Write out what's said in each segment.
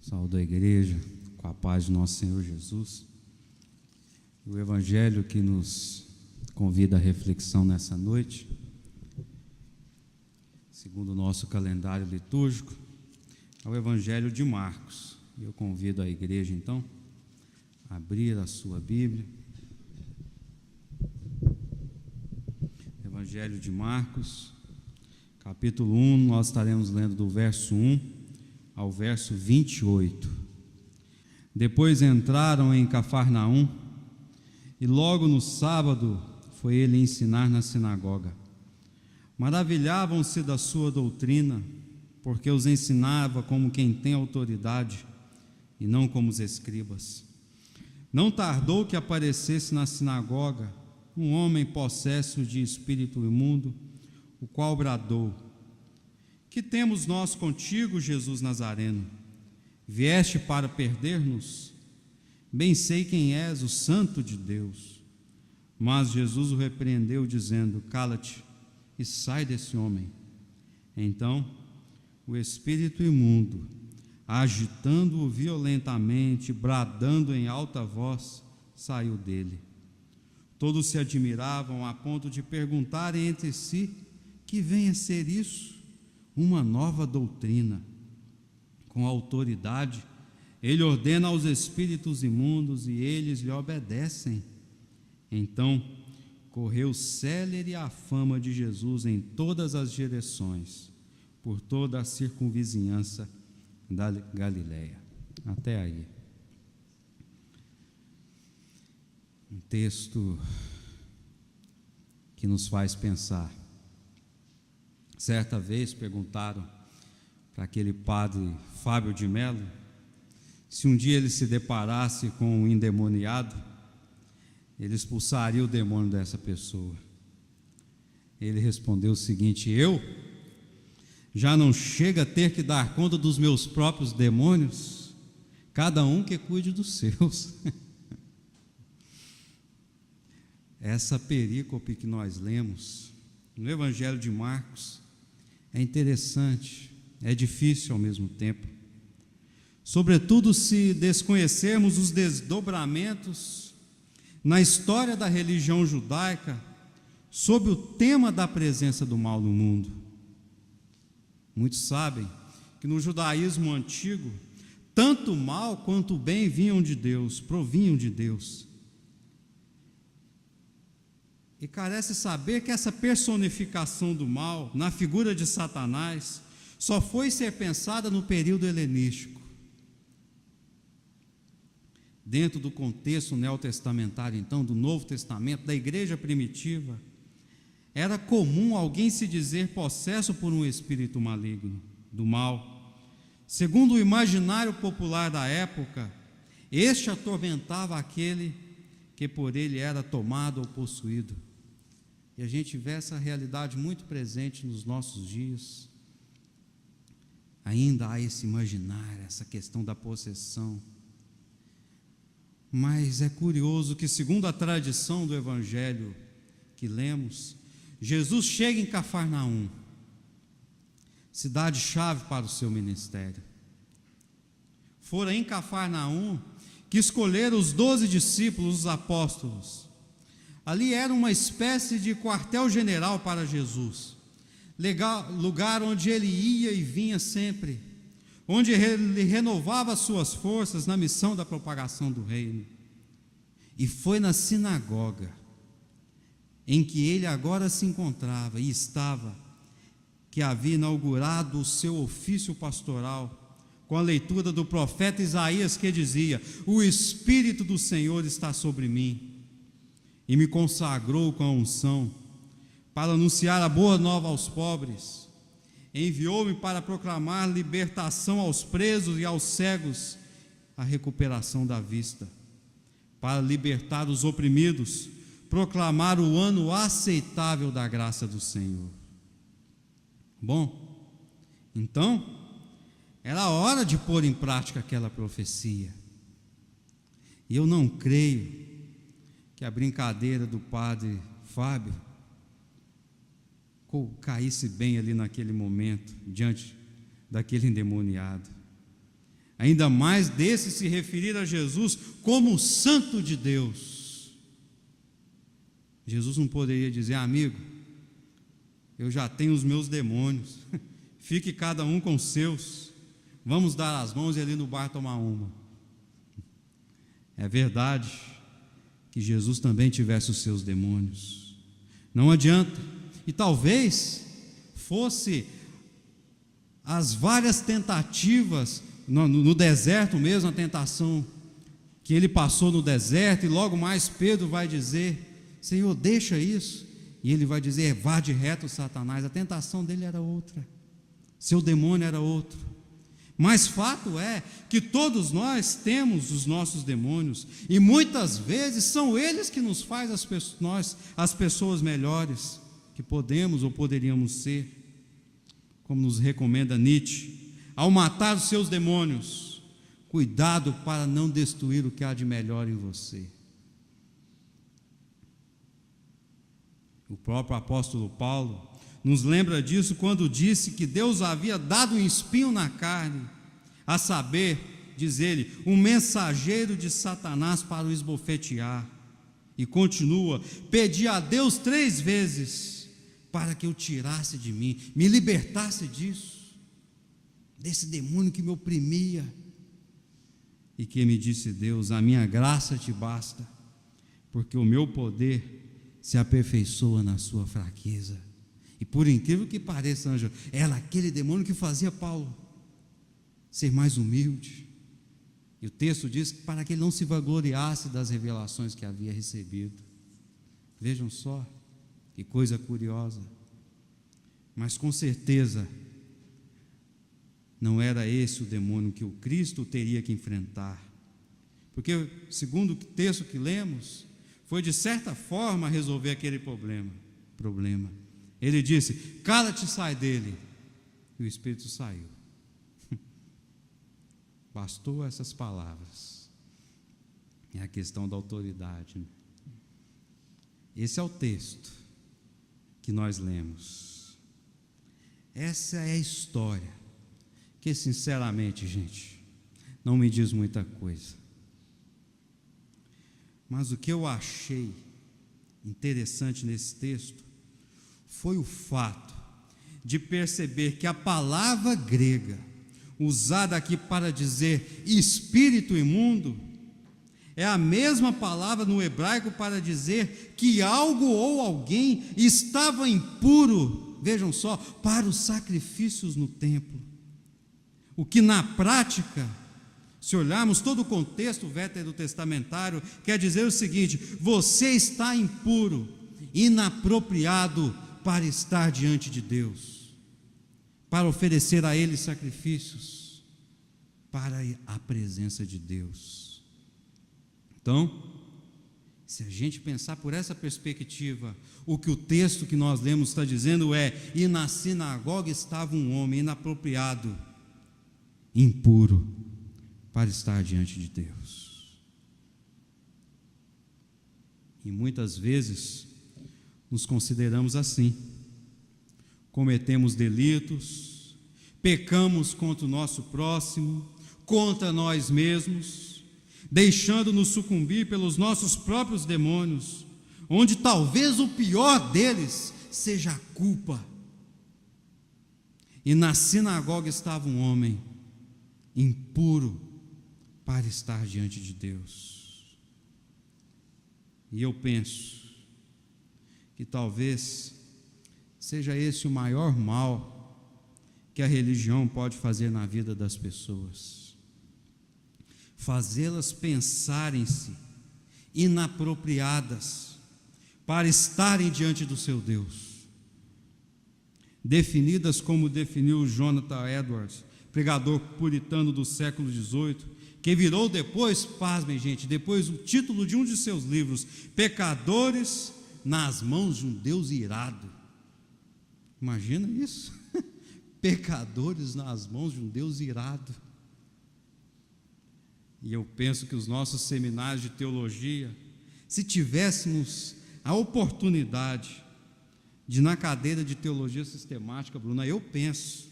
Saúdo a igreja com a paz de nosso Senhor Jesus. O evangelho que nos convida à reflexão nessa noite, segundo o nosso calendário litúrgico, é o evangelho de Marcos. Eu convido a igreja então a abrir a sua Bíblia. Evangelho de Marcos, capítulo 1, nós estaremos lendo do verso 1 ao verso 28. Depois entraram em Cafarnaum, e logo no sábado foi ele ensinar na sinagoga. Maravilhavam-se da sua doutrina, porque os ensinava como quem tem autoridade, e não como os escribas. Não tardou que aparecesse na sinagoga um homem possesso de espírito imundo, o qual bradou: Que temos nós contigo, Jesus Nazareno? Vieste para perder-nos? Bem sei quem és, o Santo de Deus. Mas Jesus o repreendeu, dizendo: Cala-te e sai desse homem. Então o espírito imundo, agitando-o violentamente, bradando em alta voz, saiu dele. Todos se admiravam a ponto de perguntarem entre si: Que vem a ser isso? Uma nova doutrina. Com autoridade, ele ordena aos espíritos imundos e eles lhe obedecem. Então, correu célere a fama de Jesus em todas as direções, por toda a circunvizinhança da Galileia. Até aí. Um texto que nos faz pensar. Certa vez perguntaram para aquele padre Fábio de Mello se um dia ele se deparasse com um endemoniado, ele expulsaria o demônio dessa pessoa. Ele respondeu o seguinte: eu já não chego a ter que dar conta dos meus próprios demônios, cada um que cuide dos seus. Essa perícope que nós lemos no Evangelho de Marcos é interessante, é difícil ao mesmo tempo, sobretudo se desconhecermos os desdobramentos na história da religião judaica sobre o tema da presença do mal no mundo. Muitos sabem que no judaísmo antigo, tanto o mal quanto o bem vinham de Deus, provinham de Deus. E carece saber que essa personificação do mal, na figura de Satanás, só foi ser pensada no período helenístico. Dentro do contexto neotestamentário, então, do Novo Testamento, da igreja primitiva, era comum alguém se dizer possesso por um espírito maligno, do mal. Segundo o imaginário popular da época, este atormentava aquele que por ele era tomado ou possuído. E a gente vê essa realidade muito presente nos nossos dias. Ainda há esse imaginário, essa questão da possessão. Mas é curioso que, segundo a tradição do Evangelho que lemos, Jesus chega em Cafarnaum, cidade-chave para o seu ministério. Fora em Cafarnaum que escolheram os 12 discípulos, os apóstolos. Ali era uma espécie de quartel-general para Jesus, lugar onde ele ia e vinha sempre, onde ele renovava suas forças na missão da propagação do reino. E foi na sinagoga, em que ele agora se encontrava e estava, que havia inaugurado o seu ofício pastoral, com a leitura do profeta Isaías, que dizia: O Espírito do Senhor está sobre mim, e me consagrou com a unção, para anunciar a boa nova aos pobres. Enviou-me para proclamar libertação aos presos e aos cegos, a recuperação da vista, para libertar os oprimidos, proclamar o ano aceitável da graça do Senhor. Bom, então, era hora de pôr em prática aquela profecia. E eu não creio que a brincadeira do padre Fábio caísse bem ali naquele momento, diante daquele endemoniado. ainda mais desse se referir a Jesus como o Santo de Deus. Jesus não poderia dizer: amigo, eu já tenho os meus demônios, fique cada um com os seus, vamos dar as mãos e ali no bar tomar uma. É verdade que Jesus também tivesse os seus demônios, não adianta. E talvez fosse as várias tentativas no deserto mesmo, a tentação que ele passou no deserto, e logo mais Pedro vai dizer: Senhor, deixa isso, e ele vai dizer: vá de reto, Satanás. A tentação dele era outra, seu demônio era outro. Mas fato é que todos nós temos os nossos demônios, e muitas vezes são eles que nos fazem as pessoas melhores que podemos ou poderíamos ser. Como nos recomenda Nietzsche: ao matar os seus demônios, cuidado para não destruir o que há de melhor em você. O próprio apóstolo Paulo nos lembra disso quando disse que Deus havia dado um espinho na carne, a saber, diz ele, um mensageiro de Satanás para o esbofetear. E continua: pedi a Deus 3 vezes para que eu tirasse de mim, me libertasse disso, desse demônio que me oprimia. E que me disse Deus: a minha graça te basta, porque o meu poder se aperfeiçoa na sua fraqueza. E por incrível que pareça, Ângelo, era aquele demônio que fazia Paulo ser mais humilde. E o texto diz que para que ele não se vangloriasse das revelações que havia recebido. Vejam só, que coisa curiosa. Mas com certeza não era esse o demônio que o Cristo teria que enfrentar. Porque, segundo o texto que lemos, foi de certa forma resolver aquele problema. Ele disse: cala-te, sai dele. E o espírito saiu. Bastou essas palavras. É a questão da autoridade, né? Esse é o texto que nós lemos. Essa é a história que, sinceramente, gente, não me diz muita coisa. Mas o que eu achei interessante nesse texto foi o fato de perceber que a palavra grega usada aqui para dizer espírito imundo é a mesma palavra no hebraico para dizer que algo ou alguém estava impuro, vejam só, para os sacrifícios no templo. O que na prática, se olharmos todo o contexto veterotestamentário, quer dizer o seguinte: você está impuro, inapropriado para estar diante de Deus, para oferecer a Ele sacrifícios, para a presença de Deus. Então, se a gente pensar por essa perspectiva, o que o texto que nós lemos está dizendo é: e na sinagoga estava um homem inapropriado, impuro, para estar diante de Deus. E muitas vezes nos consideramos assim, cometemos delitos, pecamos contra o nosso próximo, contra nós mesmos, deixando-nos sucumbir pelos nossos próprios demônios, onde talvez o pior deles seja a culpa. E na sinagoga estava um homem impuro para estar diante de Deus. E eu penso que talvez seja esse o maior mal que a religião pode fazer na vida das pessoas: fazê-las pensarem-se inapropriadas para estarem diante do seu Deus, definidas como definiu Jonathan Edwards, pregador puritano do século XVIII, que virou depois, pasmem gente, depois o título de um de seus livros: Pecadores nas mãos de um Deus irado. Imagina isso? Pecadores nas mãos de um Deus irado. E eu penso que os nossos seminários de teologia, se tivéssemos a oportunidade de, na cadeira de teologia sistemática, Bruna, eu penso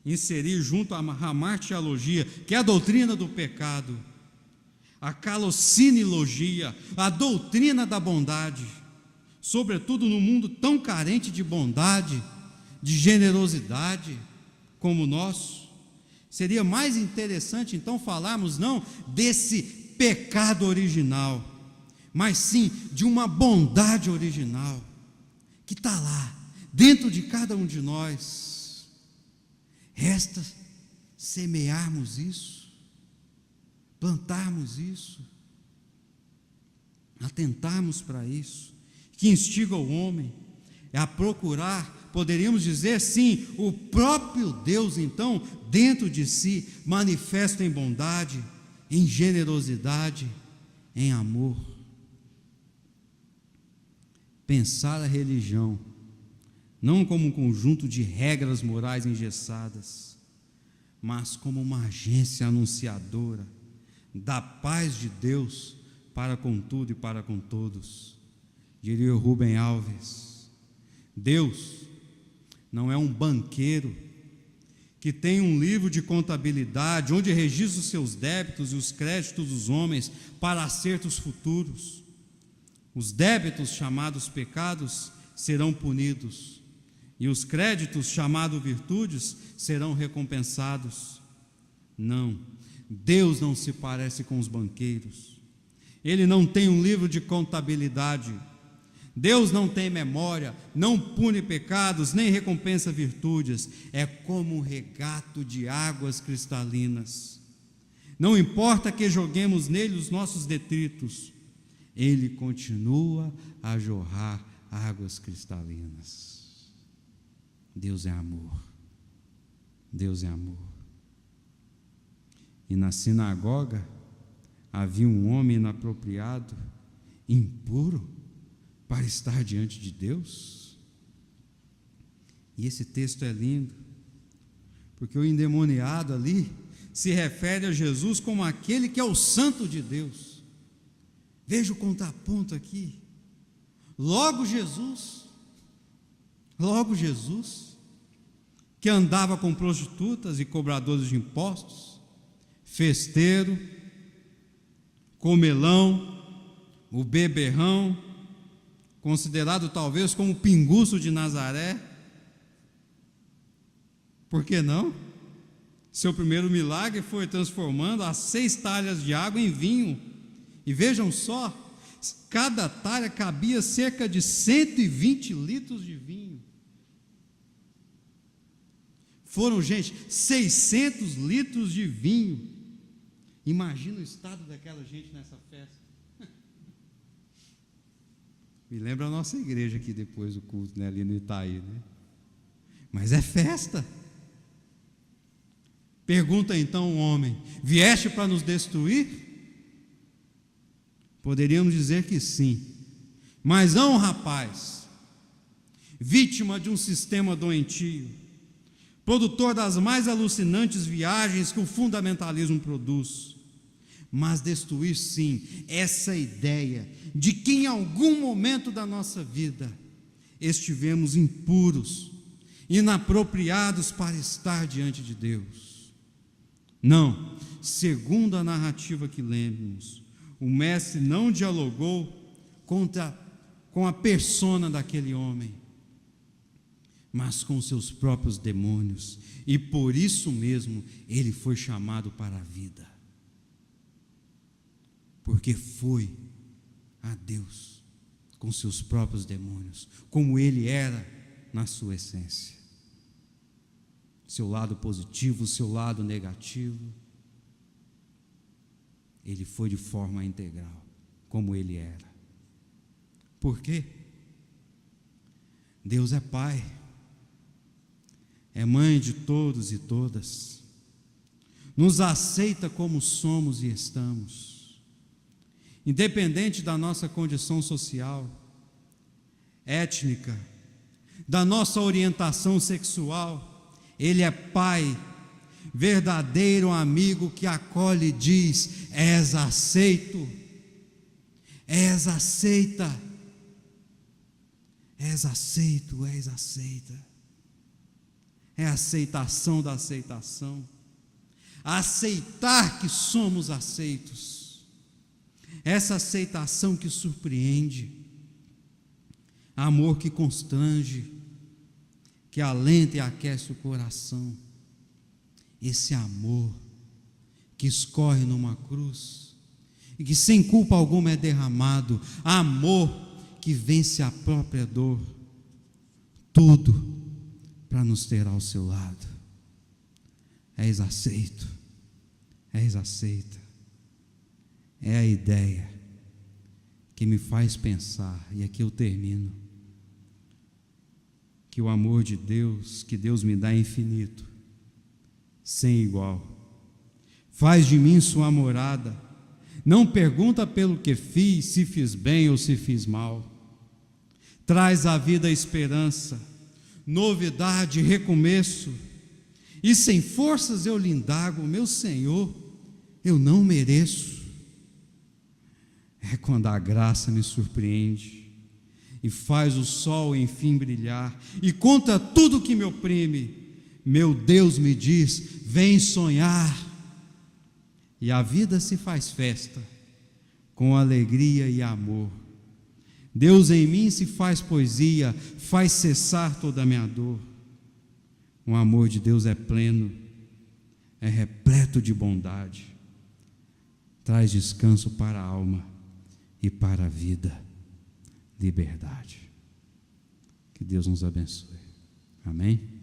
inserir junto à hamartiologia, que é a doutrina do pecado, a calocinologia, a doutrina da bondade, sobretudo no mundo tão carente de bondade, de generosidade como o nosso. Seria mais interessante então falarmos não desse pecado original, mas sim de uma bondade original, que está lá, dentro de cada um de nós. Resta semearmos isso, plantarmos isso, atentarmos para isso, que instiga o homem a procurar, poderíamos dizer sim, o próprio Deus então, dentro de si, manifesta em bondade, em generosidade, em amor. Pensar a religião não como um conjunto de regras morais engessadas, mas como uma agência anunciadora da paz de Deus para com tudo e para com todos. Diria o Rubem Alves: Deus não é um banqueiro que tem um livro de contabilidade onde registra os seus débitos e os créditos dos homens para acertos futuros. Os débitos, chamados pecados, serão punidos, e os créditos, chamados virtudes, serão recompensados. Não, Deus não se parece com os banqueiros. Ele não tem um livro de contabilidade. Deus não tem memória, não pune pecados, nem recompensa virtudes. É como um regato de águas cristalinas. Não importa que joguemos nele os nossos detritos, ele continua a jorrar águas cristalinas. Deus é amor. Deus é amor. E na sinagoga havia um homem inapropriado, impuro, para estar diante de Deus. E esse texto é lindo, porque o endemoniado ali se refere a Jesus como aquele que é o santo de Deus. Veja o contraponto aqui. Logo Jesus, que andava com prostitutas e cobradores de impostos, festeiro, comelão, o beberrão, considerado talvez como o pinguço de Nazaré. Por que não? Seu primeiro milagre foi transformando as 6 talhas de água em vinho. E vejam só, cada talha cabia cerca de 120 litros de vinho. Foram, gente, 600 litros de vinho. Imagina o estado daquela gente nessa festa. Me lembra a nossa igreja aqui depois do culto, né, ali no Itaí, né? Mas é festa. Pergunta então o homem: vieste para nos destruir? Poderíamos dizer que sim, mas não, rapaz, vítima de um sistema doentio, produtor das mais alucinantes viagens que o fundamentalismo produz, mas destruir sim essa ideia de que em algum momento da nossa vida estivemos impuros, inapropriados para estar diante de Deus. Não, segundo a narrativa que lemos, o mestre não dialogou com a persona daquele homem, mas com seus próprios demônios, e por isso mesmo ele foi chamado para a vida, porque foi a Deus com seus próprios demônios, como ele era na sua essência, seu lado positivo, seu lado negativo. Ele foi de forma integral, como ele era. Por quê? Deus é Pai, é mãe de todos e todas, nos aceita como somos e estamos, independente da nossa condição social, étnica, da nossa orientação sexual. Ele é Pai, verdadeiro amigo que acolhe e diz: és aceito, és aceita, és aceito, és aceita. é a aceitação da aceitação, aceitar que somos aceitos, essa aceitação que surpreende, amor que constrange, que alenta e aquece o coração, esse amor que escorre numa cruz e que sem culpa alguma é derramado, amor que vence a própria dor, tudo para nos ter ao seu lado. És aceito, és aceita, é a ideia que me faz pensar, e aqui eu termino, que o amor de Deus, que Deus me dá é infinito, sem igual, faz de mim sua morada, não pergunta pelo que fiz, se fiz bem ou se fiz mal, traz à vida a esperança, novidade, recomeço, e sem forças eu lhe indago, meu Senhor, eu não mereço. É quando a graça me surpreende e faz o sol enfim brilhar, e contra tudo que me oprime, meu Deus me diz, vem sonhar, e a vida se faz festa, com alegria e amor. Deus em mim se faz poesia, faz cessar toda a minha dor. O amor de Deus é pleno, é repleto de bondade, traz descanso para a alma e para a vida, liberdade. Que Deus nos abençoe. Amém?